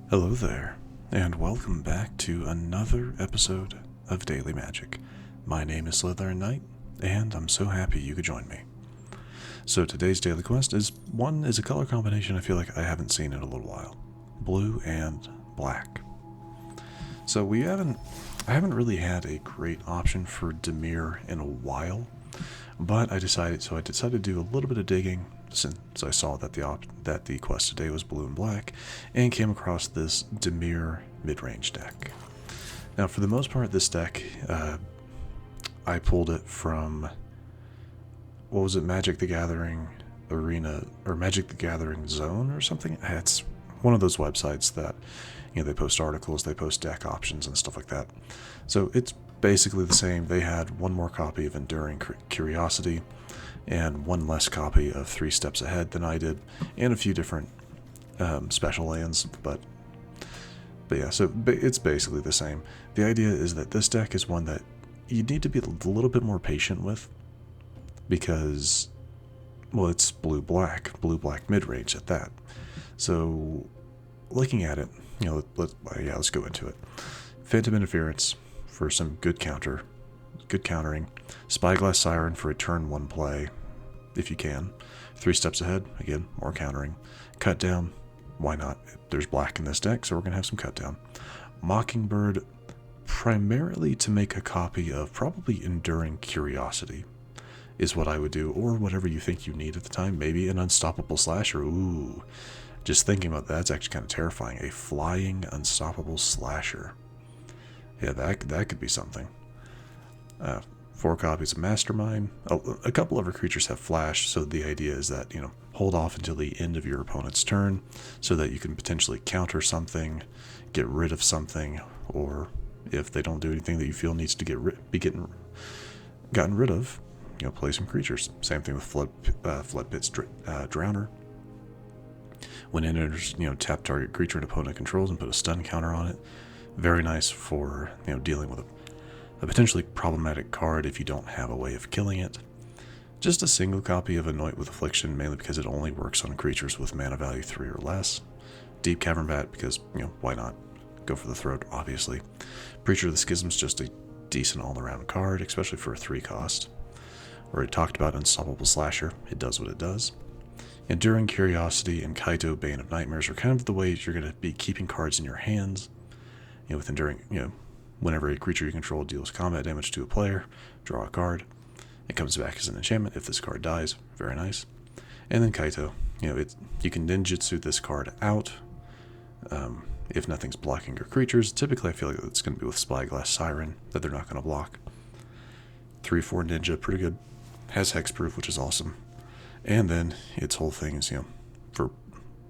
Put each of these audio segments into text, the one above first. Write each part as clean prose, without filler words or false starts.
Hello there, and welcome back to another episode of Daily Magic. My name is SlytherinKnight, and I'm so happy you could join me. So today's daily quest is a color combination I feel like I haven't seen in a little while. Blue and black. So I haven't really had a great option for Dimir in a while, but I decided to do a little bit of digging since I saw that the quest today was blue and black, and came across this Dimir Midrange deck. Now, for the most part, this deck, I pulled it from, what was it, Magic the Gathering Arena, or Magic the Gathering Zone or something? It's one of those websites that, they post articles, they post deck options and stuff like that. So it's basically the same. They had one more copy of Enduring Curiosity, and one less copy of 3 Steps Ahead than I did, and a few different special lands, but yeah, so it's basically the same. The idea is that this deck is one that you need to be a little bit more patient with, because, well, it's blue-black mid-range at that. So, looking at it, let's go into it. Phantom Interference for some good countering. Spyglass Siren for a turn 1 play, if you can. 3 Steps Ahead, again, more countering. Cut Down, why not? There's black in this deck, so we're going to have some cut down. Mockingbird, primarily to make a copy of probably Enduring Curiosity, is what I would do, or whatever you think you need at the time. Maybe an Unstoppable Slasher. Ooh, just thinking about that's actually kind of terrifying. A flying Unstoppable Slasher. Yeah, that could be something. 4 copies of Mastermind. A couple of our creatures have flash, so the idea is that, hold off until the end of your opponent's turn so that you can potentially counter something, get rid of something, or if they don't do anything that you feel needs to be gotten rid of, play some creatures. Same thing with Floodpits Drowner. When it enters, tap target creature an opponent controls and put a stun counter on it. Very nice for, dealing with a potentially problematic card if you don't have a way of killing it. Just a single copy of Anoint with Affliction, mainly because it only works on creatures with mana value 3 or less. Deep-Cavern Bat, because, why not? Go for the throat, obviously. Preacher of the Schism is just a decent all-around card, especially for a 3 cost. Already talked about Unstoppable Slasher. It does what it does. Enduring Curiosity and Kaito, Bane of Nightmares are kind of the ways you're going to be keeping cards in your hands. With Enduring, whenever a creature you control deals combat damage to a player, draw a card. It comes back as an enchantment if this card dies. Very nice. And then Kaito, you can ninjutsu this card out if nothing's blocking your creatures. Typically, I feel like it's going to be with Spyglass Siren that they're not going to block. 3/4 ninja, pretty good. Has hexproof, which is awesome. And then its whole thing is,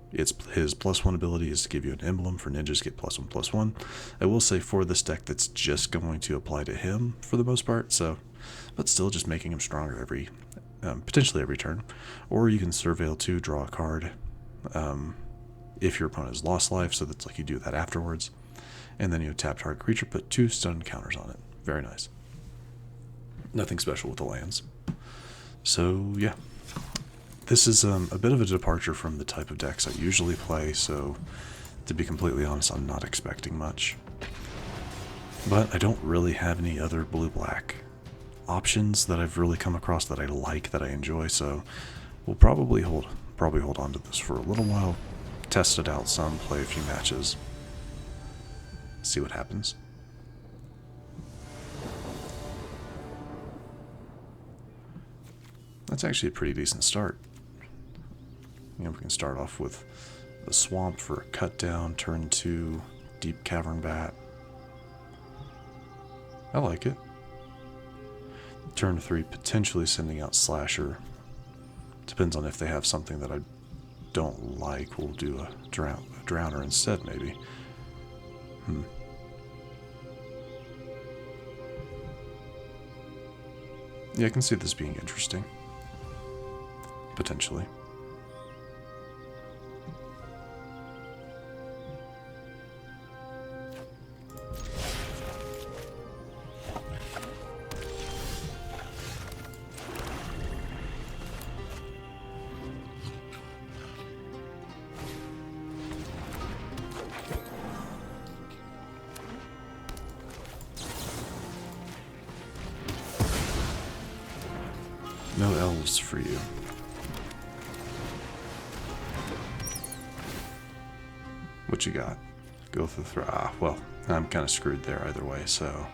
his +1 ability is to give you an emblem. For ninjas, get +1/+1. I will say for this deck, that's just going to apply to him for the most part. So, but still, just making him stronger potentially every turn. Or you can Surveil 2, draw a card. If your opponent has lost life, so that's like you do that afterwards. And then tap target creature, put 2 stun counters on it. Very nice. Nothing special with the lands. So yeah. This is a bit of a departure from the type of decks I usually play, so to be completely honest, I'm not expecting much. But I don't really have any other blue-black options that I've really come across that I like, that I enjoy, so we'll probably hold on to this for a little while, test it out some, play a few matches, see what happens. That's actually a pretty decent start. We can start off with the Swamp for a cut down, turn 2, Deep-Cavern Bat. I like it. Turn 3, potentially sending out Slasher. Depends on if they have something that I don't like. We'll do a Drowner instead, maybe. Yeah, I can see this being interesting. Potentially. elves for you. What you got? Go through the throw. Ah, well, I'm kind of screwed there either way, so.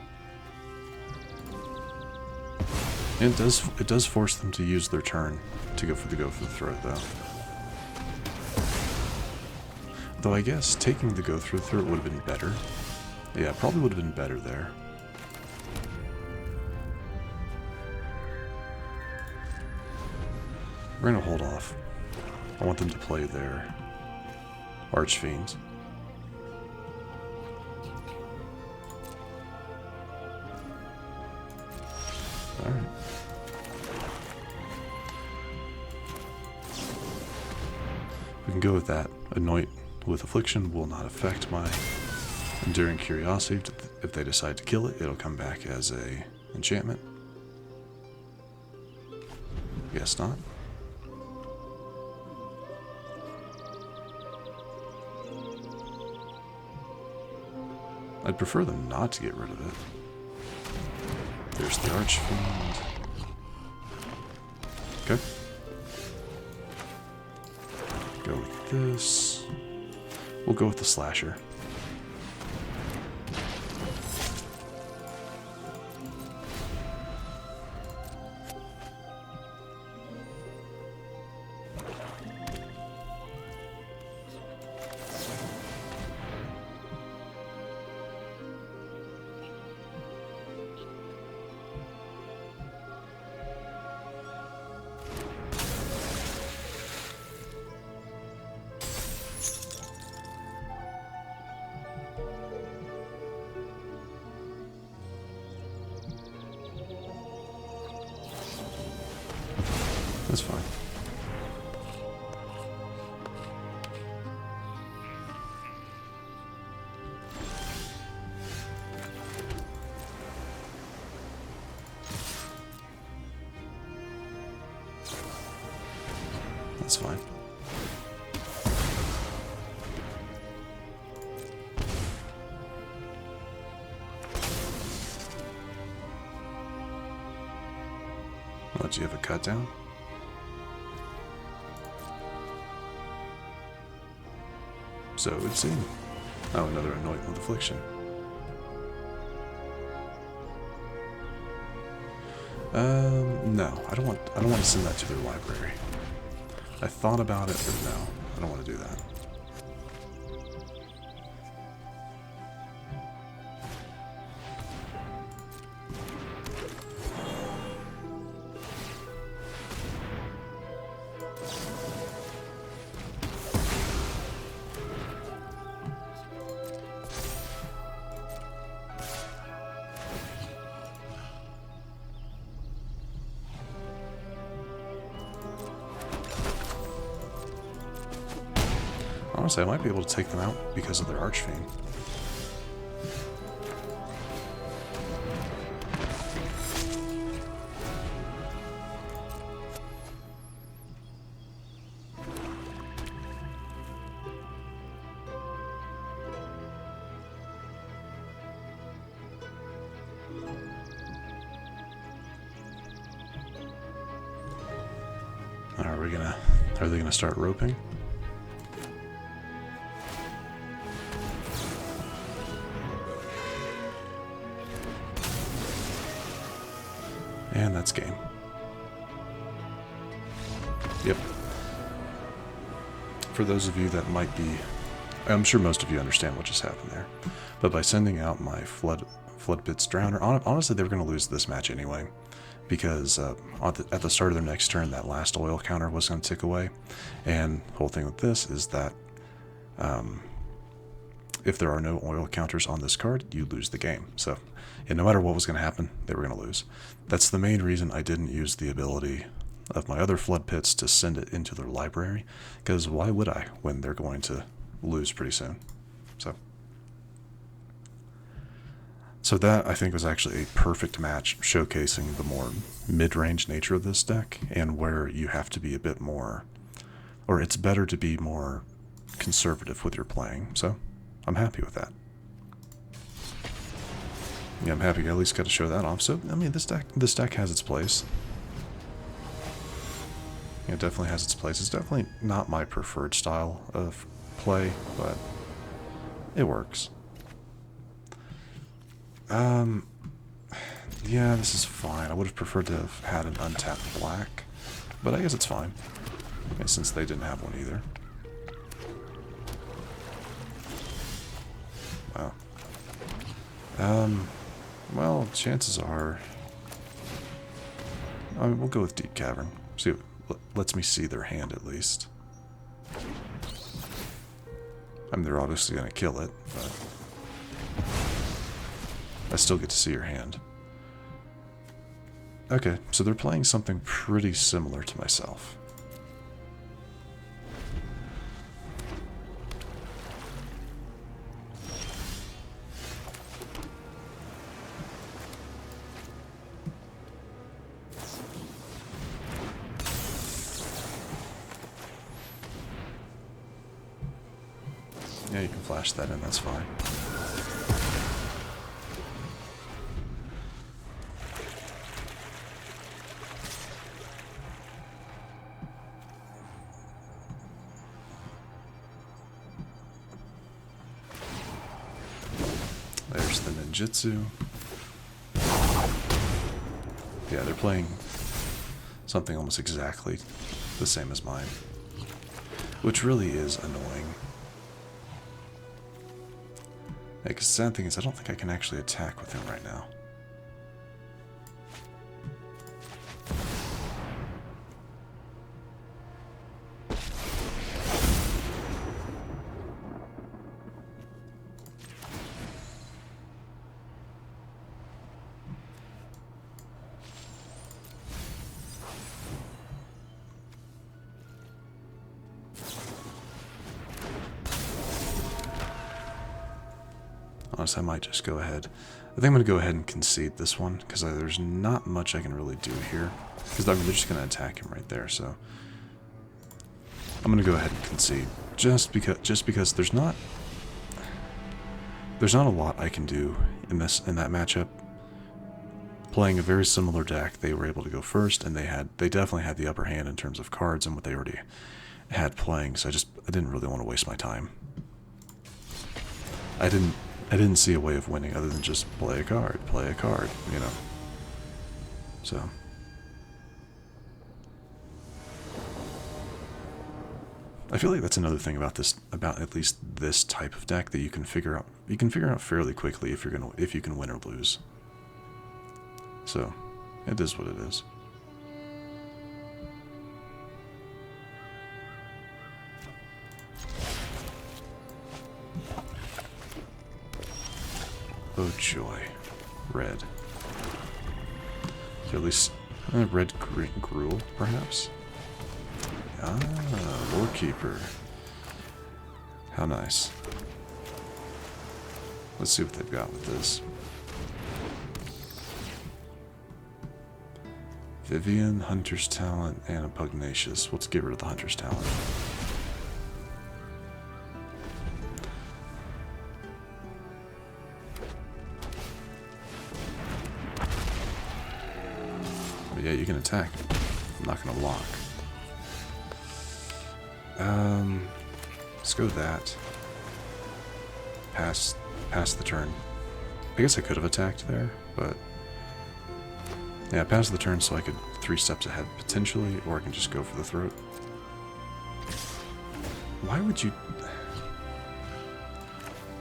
It does force them to use their turn to go for the throw, though. Though I guess taking the go through the throw would have been better. Yeah, probably would have been better there. We're gonna hold off. I want them to play their Archfiends. Alright. We can go with that. Anoint with Affliction will not affect my Enduring Curiosity. If they decide to kill it, it'll come back as a enchantment. Guess not. I'd prefer them not to get rid of it. There's the Archfiend. Okay. Go with this. We'll go with the Slasher. That's fine. That's fine. What, do you have a cut down? So it would seem. Oh, another Anoint with Affliction. No, I don't want to send that to their library. I thought about it, but no, I don't want to do that. Honestly, I might be able to take them out because of their Archfiend. Are they gonna start roping? And that's game. Yep. For those of you that might be, I'm sure most of you understand what just happened there, but by sending out my Floodpits Drowner, honestly they were going to lose this match anyway, because at the start of their next turn that last oil counter was going to tick away, and the whole thing with this is that if there are no oil counters on this card, you lose the game. So yeah, no matter what was going to happen, they were going to lose. That's the main reason I didn't use the ability of my other flood pits to send it into their library, because why would I when they're going to lose pretty soon? So that, I think, was actually a perfect match, showcasing the more mid-range nature of this deck, and where you have to be a bit more, or it's better to be more conservative with your playing. So I'm happy with that. Yeah, I'm happy I at least got to show that off. So, I mean, this deck has its place. It definitely has its place. It's definitely not my preferred style of play, but it works. Yeah, this is fine. I would have preferred to have had an untapped black, but I guess it's fine, since they didn't have one either. Wow. Well, chances are... I mean, we'll go with Deep-Cavern. See, lets me see their hand at least. I mean, they're obviously going to kill it, but I still get to see your hand. Okay, so they're playing something pretty similar to myself. Yeah, you can flash that in, that's fine. There's the ninjutsu. Yeah, they're playing something almost exactly the same as mine, which really is annoying. Yeah, because the sad thing is I don't think I can actually attack with him right now. Honestly, I might just go ahead. I think I'm going to go ahead and concede this one, because there's not much I can really do here. Because I mean, they're just going to attack him right there, so... I'm going to go ahead and concede. Just because there's not a lot I can do in that matchup. Playing a very similar deck, they were able to go first, and they definitely had the upper hand in terms of cards and what they already had playing, so I didn't really want to waste my time. I didn't see a way of winning other than just play a card, you know. So I feel like that's another thing about at least this type of deck that you can figure out fairly quickly if you can win or lose. So it is what it is. Oh joy. Red. At least red green gruel, perhaps? Ah, Lorekeeper. How nice. Let's see what they've got with this. Vivian, Hunter's Talent, and a Pugnacious. Let's get rid of the Hunter's Talent. Yeah, you can attack. I'm not going to block. Let's go with that. Pass the turn. I guess I could have attacked there, but... Yeah, pass the turn so I could 3 steps ahead, potentially, or I can just go for the throat. Why would you...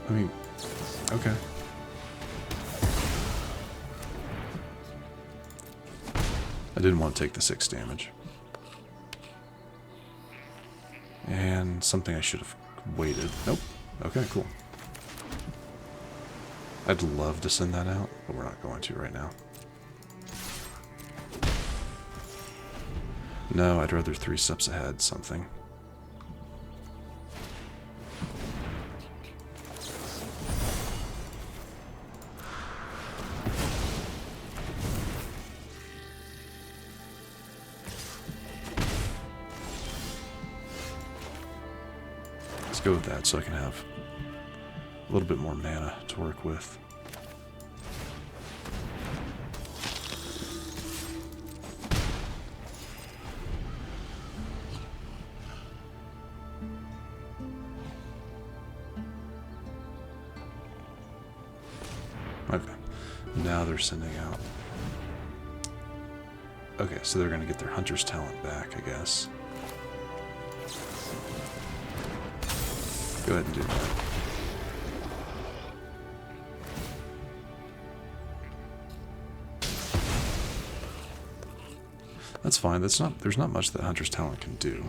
I mean, okay. I didn't want to take the 6 damage. And something I should have waited. Nope. Okay, cool. I'd love to send that out, but we're not going to right now. No, I'd rather 3 steps ahead something. Go with that so I can have a little bit more mana to work with. Okay. Now they're sending out... Okay, so they're going to get their hunter's talent back, I guess. Go ahead and do that. That's fine. There's not much that hunter's talent can do.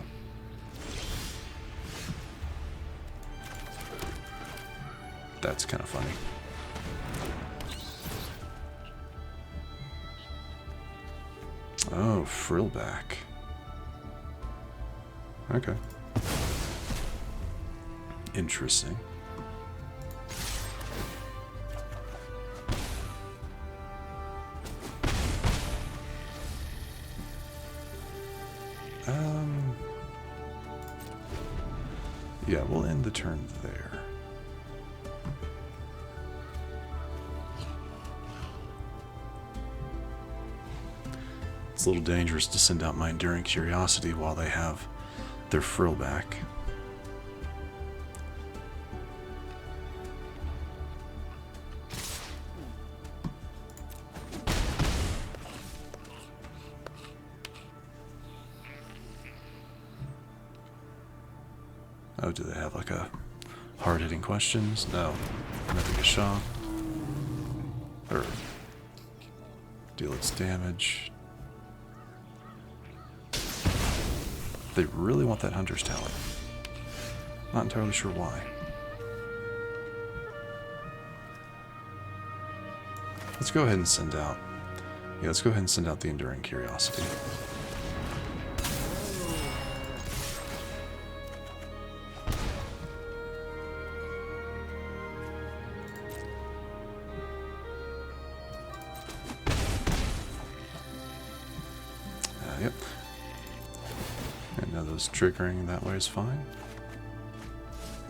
That's kind of funny. Oh, frillback. Okay. Interesting. Yeah, we'll end the turn there. It's a little dangerous to send out my Enduring Curiosity while they have their frillback. Oh, do they have like a hard-hitting questions? No. Nothing to shock. Or deal its damage. They really want that hunter's talent. Not entirely sure why. Let's go ahead and send out... Yeah, let's go ahead and send out the Enduring Curiosity. Yep. And now those triggering that way is fine.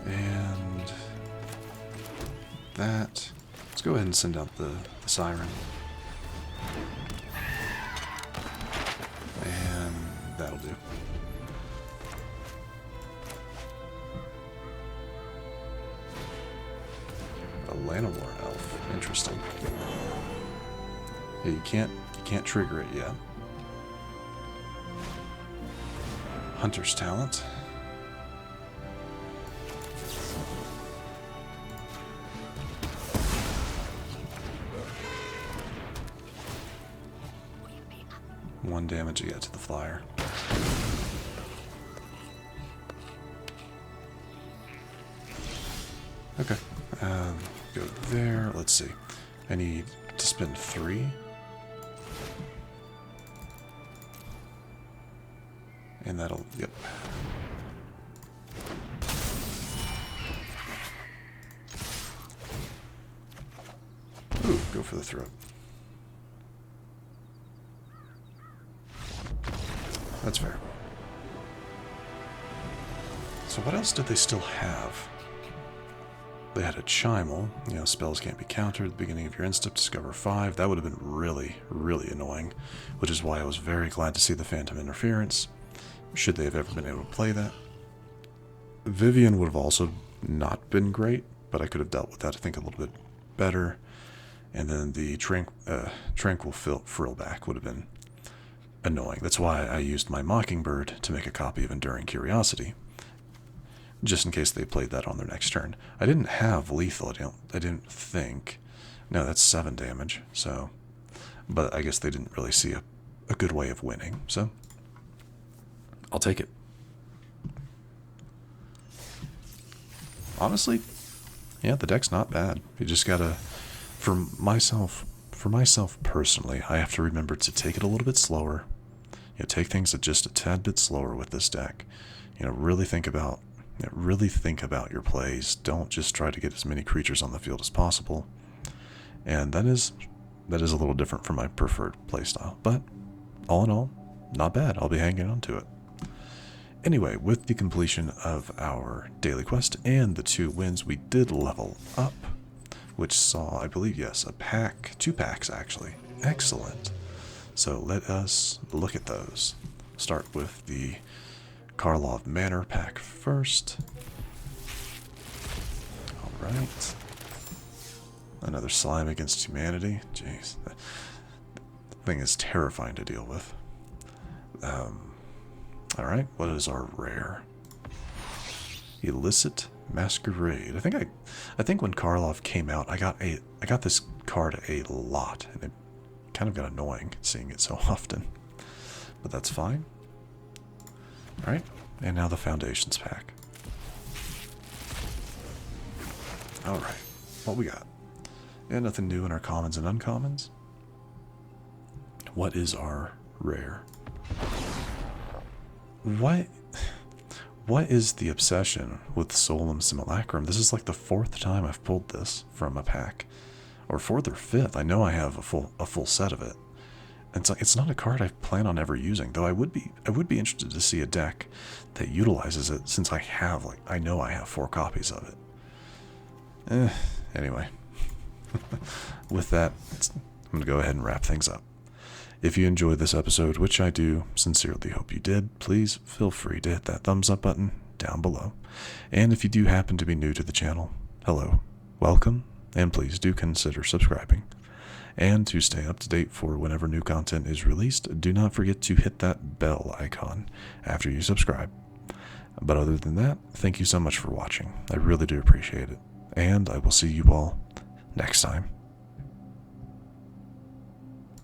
And that. Let's go ahead and send out the siren. And that'll do. A Llanowar elf. Interesting. Yeah, you can't trigger it yet. Hunter's talent. One damage you get to the flyer. Okay. Go there. Let's see. I need to spend 3. And that'll, yep. Ooh, go for the throat. That's fair. So what else did they still have? They had a Chimal, spells can't be countered at the beginning of your end step, discover 5. That would have been really, really annoying, which is why I was very glad to see the Phantom Interference. Should they have ever been able to play that. Vivian would have also not been great, but I could have dealt with that, I think, a little bit better. And then the Tranquil Frillback would have been annoying. That's why I used my Mockingbird to make a copy of Enduring Curiosity, just in case they played that on their next turn. I didn't have lethal, I didn't think. No, that's 7 damage, so... But I guess they didn't really see a good way of winning, so... I'll take it. Honestly, yeah, the deck's not bad. You just gotta, for myself personally, I have to remember to take it a little bit slower. Take things just a tad bit slower with this deck. Really think about your plays. Don't just try to get as many creatures on the field as possible. And that is a little different from my preferred playstyle. But all in all, not bad. I'll be hanging on to it. Anyway, with the completion of our daily quest and the 2 wins, we did level up, which saw, I believe, yes, 2 packs actually. Excellent. So let us look at those. Start with the Karlov Manor pack first. Alright. Another slime against humanity. Jeez. That thing is terrifying to deal with. Alright, what is our rare? Illicit Masquerade. I think when Karlov came out, I got this card a lot, and it kind of got annoying seeing it so often. But that's fine. Alright, and now the Foundations pack. Alright, what we got? And nothing new in our commons and uncommons. What is our rare? What is the obsession with Solemn Simulacrum? This is like the 4th time I've pulled this from a pack. Or 4th or 5th. I know I have a full set of it. And it's not a card I plan on ever using, though I would be interested to see a deck that utilizes it, since I know I have 4 copies of it. Anyway. With that, I'm going to go ahead and wrap things up. If you enjoyed this episode, which I do sincerely hope you did, please feel free to hit that thumbs up button down below. And if you do happen to be new to the channel, hello, welcome, and please do consider subscribing. And to stay up to date for whenever new content is released, do not forget to hit that bell icon after you subscribe. But other than that, thank you so much for watching. I really do appreciate it. And I will see you all next time.